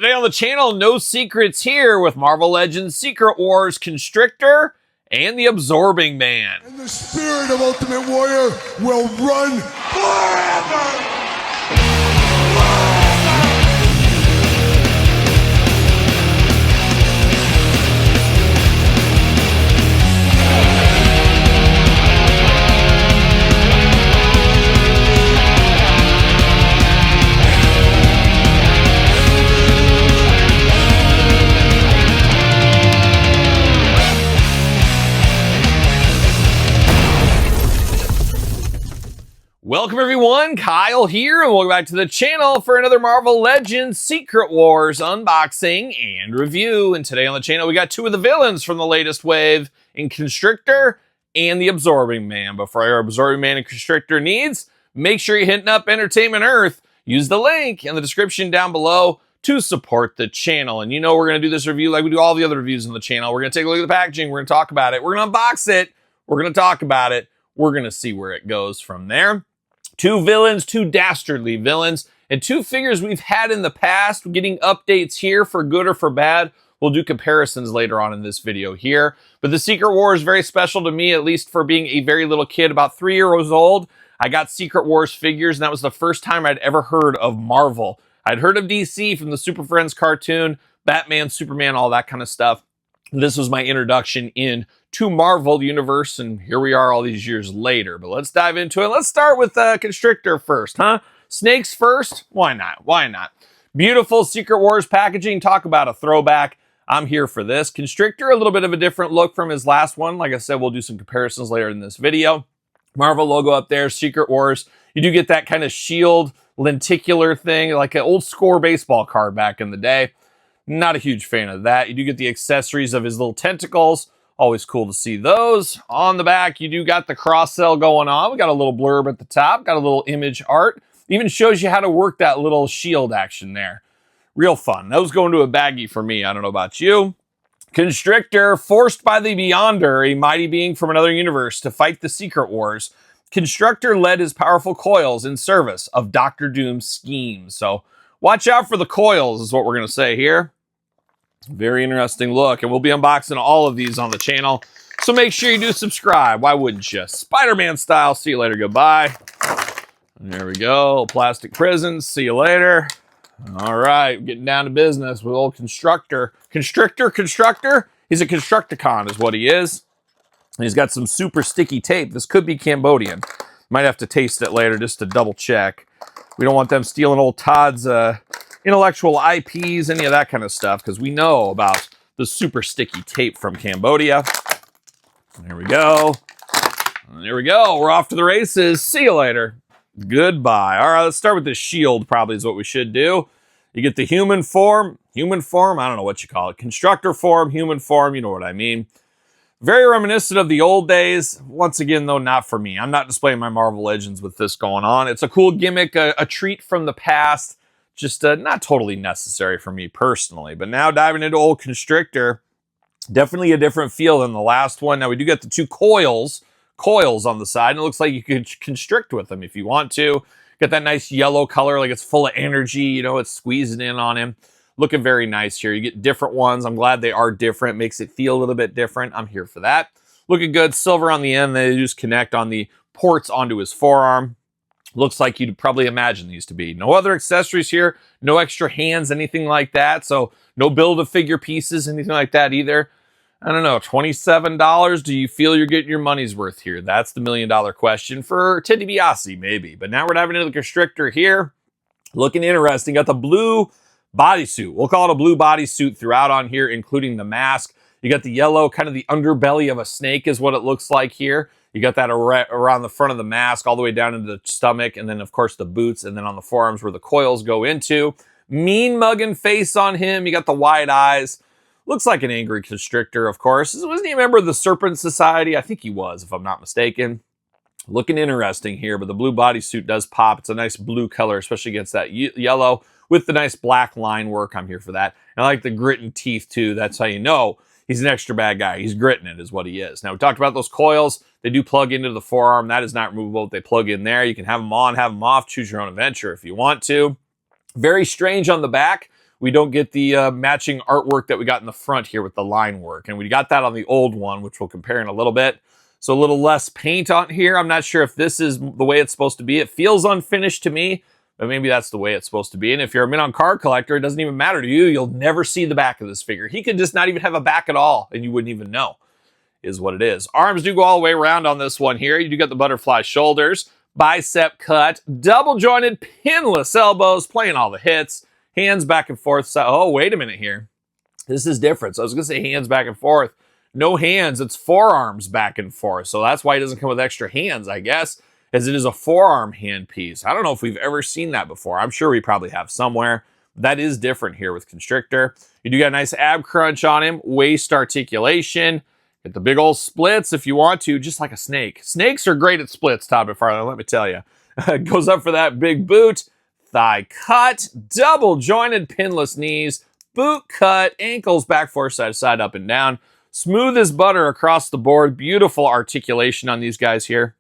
Today on the channel, no secrets here with Marvel Legends Secret Wars Constrictor and the Absorbing Man. And the spirit of Ultimate Warrior will run forever! Welcome everyone, Kyle here, and welcome back to the channel for another Marvel Legends Secret Wars unboxing and review. And today on the channel, we got two of the villains from the latest wave in Constrictor and the Absorbing Man. But for our Absorbing Man and Constrictor needs, make sure you're hitting up Entertainment Earth. Use the link in the description down below to support the channel. And you know we're going to do this review like we do all the other reviews on the channel. We're going to take a look at the packaging, we're going to talk about it, we're going to unbox it, we're going to talk about it, we're going to see where it goes from there. Two villains, two dastardly villains, and two figures we've had in the past. We're getting updates here for good or for bad. We'll do comparisons later on in this video here. But the Secret Wars is very special to me, at least for being a very little kid, about 3 years old. I got Secret Wars figures, and that was the first time I'd ever heard of Marvel. I'd heard of DC from the Super Friends cartoon, Batman, Superman, all that kind of stuff. This was my introduction in to Marvel Universe, and here we are all these years later. But let's dive into it. Let's start with Constrictor first, huh? Snakes first? Why not? Why not? Beautiful Secret Wars packaging. Talk about a throwback. I'm here for this. Constrictor, a little bit of a different look from his last one. Like I said, we'll do some comparisons later in this video. Marvel logo up there, Secret Wars. You do get that kind of shield lenticular thing, like an old score baseball card back in the day. Not a huge fan of that. You do get the accessories of his little tentacles. Always cool to see those. On the back, you do got the cross-sell going on. We got a little blurb at the top. Got a little image art. Even shows you how to work that little shield action there. Real fun. That was going to a baggie for me. I don't know about you. Constrictor, forced by the Beyonder, a mighty being from another universe, to fight the Secret Wars. Constrictor led his powerful coils in service of Dr. Doom's schemes. So watch out for the coils is what we're going to say here. Very interesting look, and we'll be unboxing all of these on the channel, so make sure you do subscribe. Why wouldn't you? Spider-Man style. See you later. Goodbye. And there we go. Plastic prisons. See you later. All right, getting down to business with old Constrictor. Constrictor. He's a Constructicon is what he is. And he's got some super sticky tape. This could be Cambodian. Might have to taste it later just to double check. We don't want them stealing old Todd's intellectual IPs, any of that kind of stuff, because we know about the super sticky tape from Cambodia. There we go. There we go. We're off to the races. See you later. Goodbye. All right, let's start with the shield, probably is what we should do. You get the human form, I don't know what you call it. Constructor form, human form, you know what I mean. Very reminiscent of the old days. Once again, though, not for me. I'm not displaying my Marvel Legends with this going on. It's a cool gimmick, a treat from the past. Just not totally necessary for me personally. But now diving into old Constrictor, definitely a different feel than the last one. Now we do get the two coils on the side. And it looks like you could constrict with them if you want to. Get that nice yellow color, like it's full of energy. You know, it's squeezing in on him. Looking very nice here. You get different ones. I'm glad they are different. Makes it feel a little bit different. I'm here for that. Looking good. Silver on the end. They just connect on the ports onto his forearm. Looks like you'd probably imagine these to be. No other accessories here, no extra hands, anything like that. So no Build-A-Figure pieces, anything like that either. I don't know, $27? Do you feel you're getting your money's worth here? That's the million-dollar question for Ted DiBiase, maybe. But now we're diving into the Constrictor here. Looking interesting. Got the blue bodysuit. We'll call it a blue bodysuit throughout on here, including the mask. You got the yellow, kind of the underbelly of a snake is what it looks like here. You got that around the front of the mask, all the way down into the stomach, and then, of course, the boots, and then on the forearms where the coils go into. Mean mugging face on him. You got the wide eyes. Looks like an angry Constrictor, of course. Wasn't he a member of the Serpent Society? I think he was, if I'm not mistaken. Looking interesting here, but the blue bodysuit does pop. It's a nice blue color, especially against that yellow with the nice black line work. I'm here for that. And I like the grit and teeth, too. That's how you know he's an extra bad guy. He's gritting it is what he is. Now, we talked about those coils. They do plug into the forearm. That is not removable. They plug in there. You can have them on, have them off. Choose your own adventure if you want to. Very strange on the back. we don't get the matching artwork that we got in the front here with the line work. And we got that on the old one, which we'll compare in a little bit. So a little less paint on here. I'm not sure if this is the way it's supposed to be. It feels unfinished to me, but maybe that's the way it's supposed to be. And if you're a mint on card collector, it doesn't even matter to you. You'll never see the back of this figure. He could just not even have a back at all, and you wouldn't even know, is what it is. Arms do go all the way around on this one here. You do get the butterfly shoulders, bicep cut, double jointed, pinless elbows, playing all the hits, hands back and forth. So, oh, wait a minute here. This is different. So I was going to say hands back and forth. No hands, it's forearms back and forth. So that's why it doesn't come with extra hands, I guess, as it is a forearm hand piece. I don't know if we've ever seen that before. I'm sure we probably have somewhere. That is different here with Constrictor. You do got a nice ab crunch on him, waist articulation. Get the big old splits if you want to, just like a snake. Snakes are great at splits, Todd McFarlane, let me tell you. Goes up for that big boot, thigh cut, double jointed pinless knees, boot cut, ankles back four side to side, up and down. Smooth as butter across the board. Beautiful articulation on these guys here.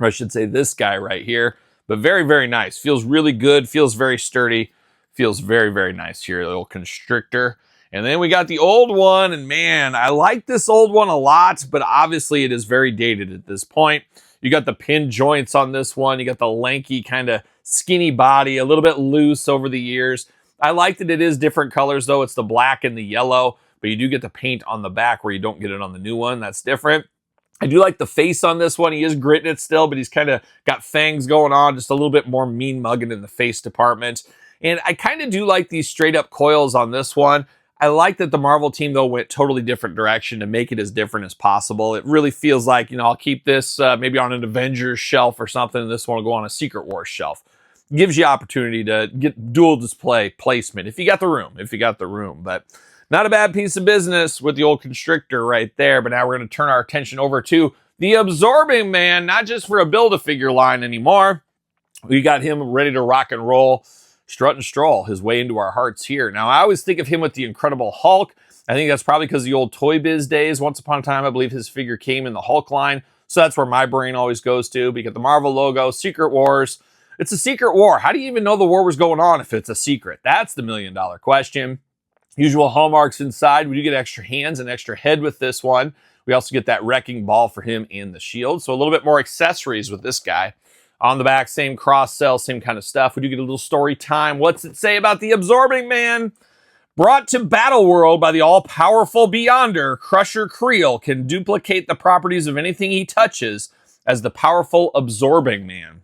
Or I should say this guy right here. But very, very nice. Feels really good. Feels very sturdy. Feels very, very nice here. A little Constrictor. And then we got the old one. And man, I like this old one a lot. But obviously it is very dated at this point. You got the pin joints on this one. You got the lanky kind of skinny body. A little bit loose over the years. I like that it is different colors though. It's the black and the yellow. But you do get the paint on the back where you don't get it on the new one. That's different. I do like the face on this one. He is gritting it still, but he's kind of got fangs going on, just a little bit more mean mugging in the face department. And I kind of do like these straight up coils on this one. I like that the Marvel team, though, went totally different direction to make it as different as possible. It really feels like, you know, I'll keep this maybe on an Avengers shelf or something, and this one will go on a Secret Wars shelf. Gives you opportunity to get dual display placement if you got the room, But not a bad piece of business with the old Constrictor right there. But now we're going to turn our attention over to the Absorbing Man, not just for a Build-A-Figure line anymore. We got him ready to rock and roll, strut and stroll his way into our hearts here. Now, I always think of him with the Incredible Hulk. I think that's probably because of the old Toy Biz days. Once upon a time, I believe his figure came in the Hulk line. So that's where my brain always goes to. We got the Marvel logo, Secret Wars. It's a secret war. How do you even know the war was going on if it's a secret? That's the million-dollar question. Usual hallmarks inside. We do get extra hands and extra head with this one. We also get that wrecking ball for him and the shield. So a little bit more accessories with this guy. On the back, same cross sell, same kind of stuff. We do get a little story time. What's it say about the Absorbing Man? Brought to Battle World by the all-powerful Beyonder, Crusher Creel can duplicate the properties of anything he touches as the powerful Absorbing Man.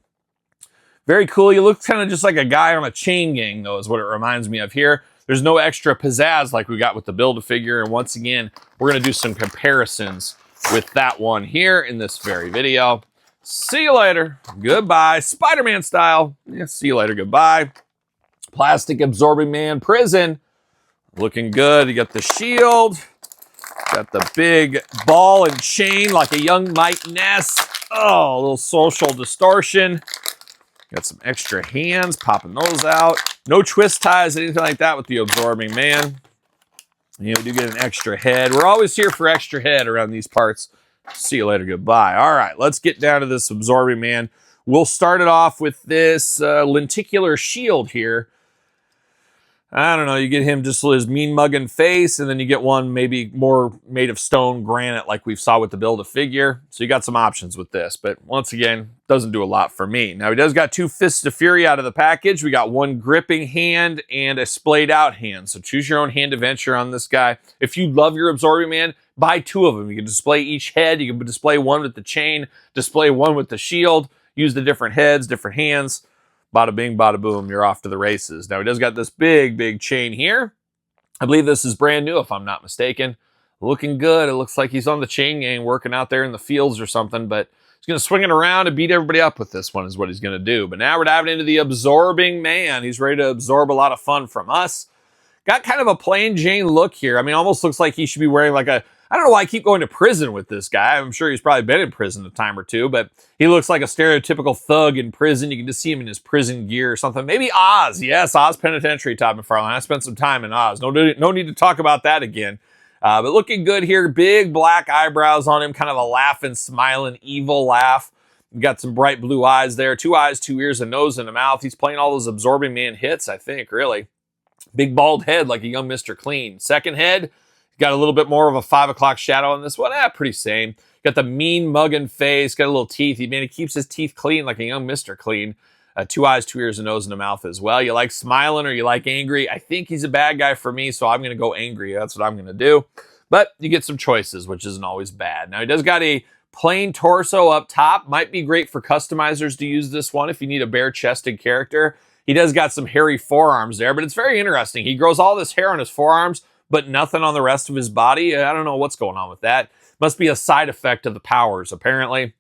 Very cool. He looks kind of just like a guy on a chain gang, though, is what it reminds me of here. There's no extra pizzazz like we got with the Build-A-Figure. And once again, we're going to do some comparisons with that one here in this very video. See you later. Goodbye. Spider-Man style. Yeah, see you later. Goodbye. Plastic Absorbing Man Prison. Looking good. You got the shield. Got the big ball and chain like a young Mike Ness. Oh, a little social distortion. Got some extra hands, popping those out. No twist ties, anything like that with the Absorbing Man. You know, we do get an extra head. We're always here for extra head around these parts. See you later, goodbye. All right, let's get down to this Absorbing Man. We'll start it off with this lenticular shield here. I don't know, you get him just his mean mugging face, and then you get one maybe more made of stone granite like we saw with the Build-A-Figure. So you got some options with this, but once again, doesn't do a lot for me. Now he does got 2 Fists of Fury out of the package. We got 1 gripping hand and a splayed out hand. So choose your own hand adventure on this guy. If you love your Absorbing Man, buy 2 of them. You can display each head. You can display one with the chain, display one with the shield, use the different heads, different hands. Bada bing, bada boom, you're off to the races. Now, he does got this big, big chain here. I believe this is brand new, if I'm not mistaken. Looking good. It looks like he's on the chain gang working out there in the fields or something, but he's going to swing it around and beat everybody up with this one is what he's going to do. But now we're diving into the Absorbing Man. He's ready to absorb a lot of fun from us. Got kind of a plain Jane look here. I mean, almost looks like he should be wearing like a... I don't know why I keep going to prison with this guy. I'm sure he's probably been in prison a time or two, but he looks like a stereotypical thug in prison. You can just see him in his prison gear or something. Maybe Oz. Yes, Oz Penitentiary, Todd McFarlane. I spent some time in Oz. No need to talk about that again. But looking good here. Big black eyebrows on him. Kind of a laughing, smiling, evil laugh. Got some bright blue eyes there. 2 eyes, 2 ears, a nose, and a mouth. He's playing all those Absorbing Man hits, I think, really. Big bald head like a young Mr. Clean. Second head, got a little bit more of a 5 o'clock shadow on this one. Pretty same. Got the mean mugging face, got a little teeth. He keeps his teeth clean like a young Mr. Clean. 2 eyes, 2 ears, a nose, and a mouth as well. You like smiling or you like angry? I think he's a bad guy for me, so I'm going to go angry. That's what I'm going to do. But you get some choices, which isn't always bad. Now, he does got a plain torso up top. Might be great for customizers to use this one if you need a bare-chested character. He does got some hairy forearms there, but it's very interesting. He grows all this hair on his forearms, but nothing on the rest of his body. I don't know what's going on with that. Must be a side effect of the powers, apparently.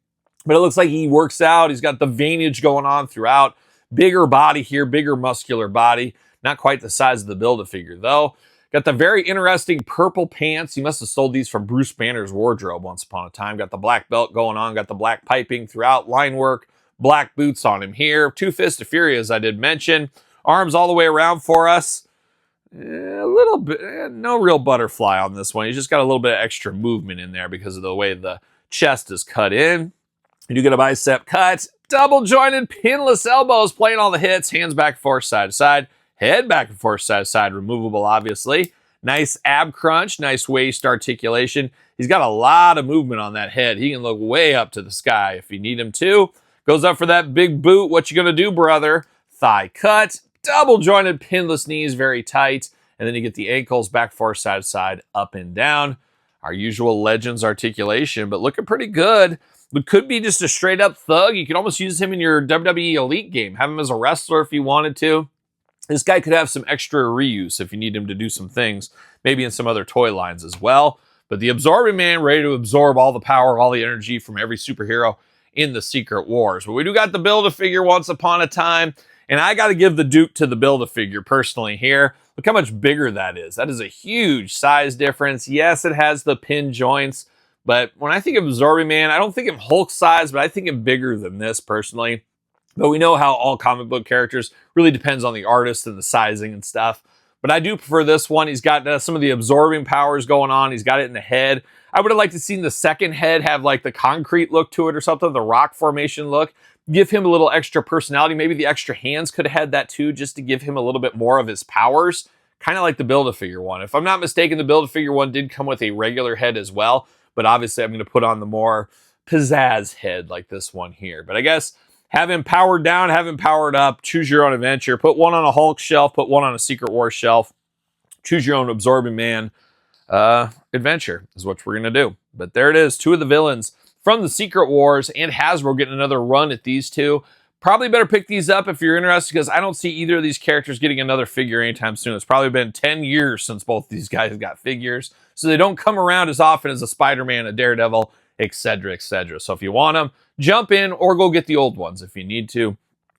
But it looks like he works out. He's got the veinage going on throughout. Bigger body here, bigger muscular body. Not quite the size of the Build-A-Figure, though. Got the very interesting purple pants. He must have sold these from Bruce Banner's wardrobe once upon a time. Got the black belt going on. Got the black piping throughout. Line work. Black boots on him here. 2 Fists of Fury, as I did mention. Arms all the way around for us. A little bit, no real butterfly on this one. He's just got a little bit of extra movement in there because of the way the chest is cut in. You do get a bicep cut, double jointed, pinless elbows, playing all the hits, hands back and forth, side to side, head back and forth, side to side, removable, obviously. Nice ab crunch, nice waist articulation. He's got a lot of movement on that head. He can look way up to the sky if you need him to. Goes up for that big boot. What you gonna do, brother? Thigh cut, double jointed, pinless knees, very tight. And then you get the ankles back, forth, side to side, up and down. Our usual Legends articulation, but looking pretty good. It could be just a straight up thug. You could almost use him in your WWE Elite game. Have him as a wrestler if you wanted to. This guy could have some extra reuse if you need him to do some things, maybe in some other toy lines as well. But the Absorbing Man, ready to absorb all the power, all the energy from every superhero in the Secret Wars. But we do got the Build-A-Figure once upon a time, and I got to give the Duke to the Build-A-Figure personally here. Look how much bigger that is. That is a huge size difference. Yes, it has the pin joints, but when I think of Absorbing Man, I don't think of Hulk size, but I think of bigger than this personally. But we know how all comic book characters really depends on the artist and the sizing and stuff. But I do prefer this one. He's got some of the absorbing powers going on. He's got it in the head. I would have liked to seen the second head have like the concrete look to it or something, the rock formation look. Give him a little extra personality. Maybe the extra hands could have had that too, just to give him a little bit more of his powers. Kind of like the Build-A-Figure one. If I'm not mistaken, the Build-A-Figure one did come with a regular head as well. But obviously, I'm going to put on the more pizzazz head like this one here. But I guess have him powered down, have him powered up. Choose your own adventure. Put one on a Hulk shelf. Put one on a Secret Wars shelf. Choose your own Absorbing Man adventure is what we're going to do. But there it is. 2 of the villains from the Secret Wars, and Hasbro getting another run at these 2. Probably better pick these up if you're interested, because I don't see either of these characters getting another figure anytime soon. It's probably been 10 years since both these guys got figures, so they don't come around as often as a Spider-Man, a Daredevil, etc., etc. So if you want them, jump in or go get the old ones if you need to.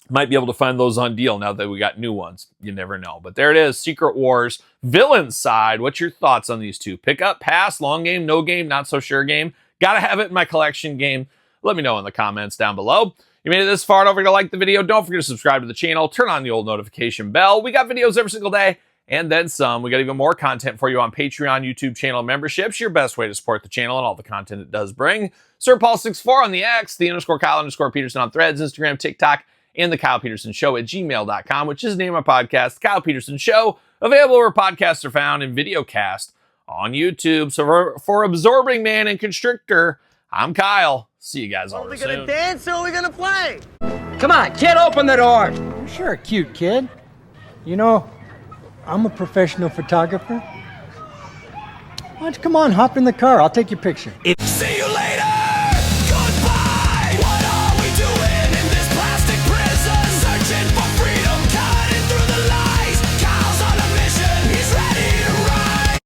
Might be able to find those on deal now that we got new ones. You never know. But there it is, Secret Wars, villain side. What's your thoughts on these 2? Pick up, pass, long game, no game, not so sure game. Gotta have it in my collection game. Let me know in the comments down below. You made it this far, don't forget to like the video. Don't forget to subscribe to the channel. Turn on the old notification bell. We got videos every single day and then some. We got even more content for you on Patreon, YouTube channel memberships. Your best way to support the channel and all the content it does bring. Sir Paul64 on the X, _Kyle_Peterson on Threads, Instagram, TikTok, and TheKylePetersonShow at gmail.com, which is the name of my podcast, The Kyle Peterson Show, available where podcasts are found and videocast on YouTube. So for Absorbing Man and Constrictor, I'm Kyle. See you guys all soon. Are we gonna dance or are we gonna play? Come on, kid, open the door. You're sure a cute kid. You know, I'm a professional photographer. Why don't you come on, hop in the car? I'll take your picture. See you later!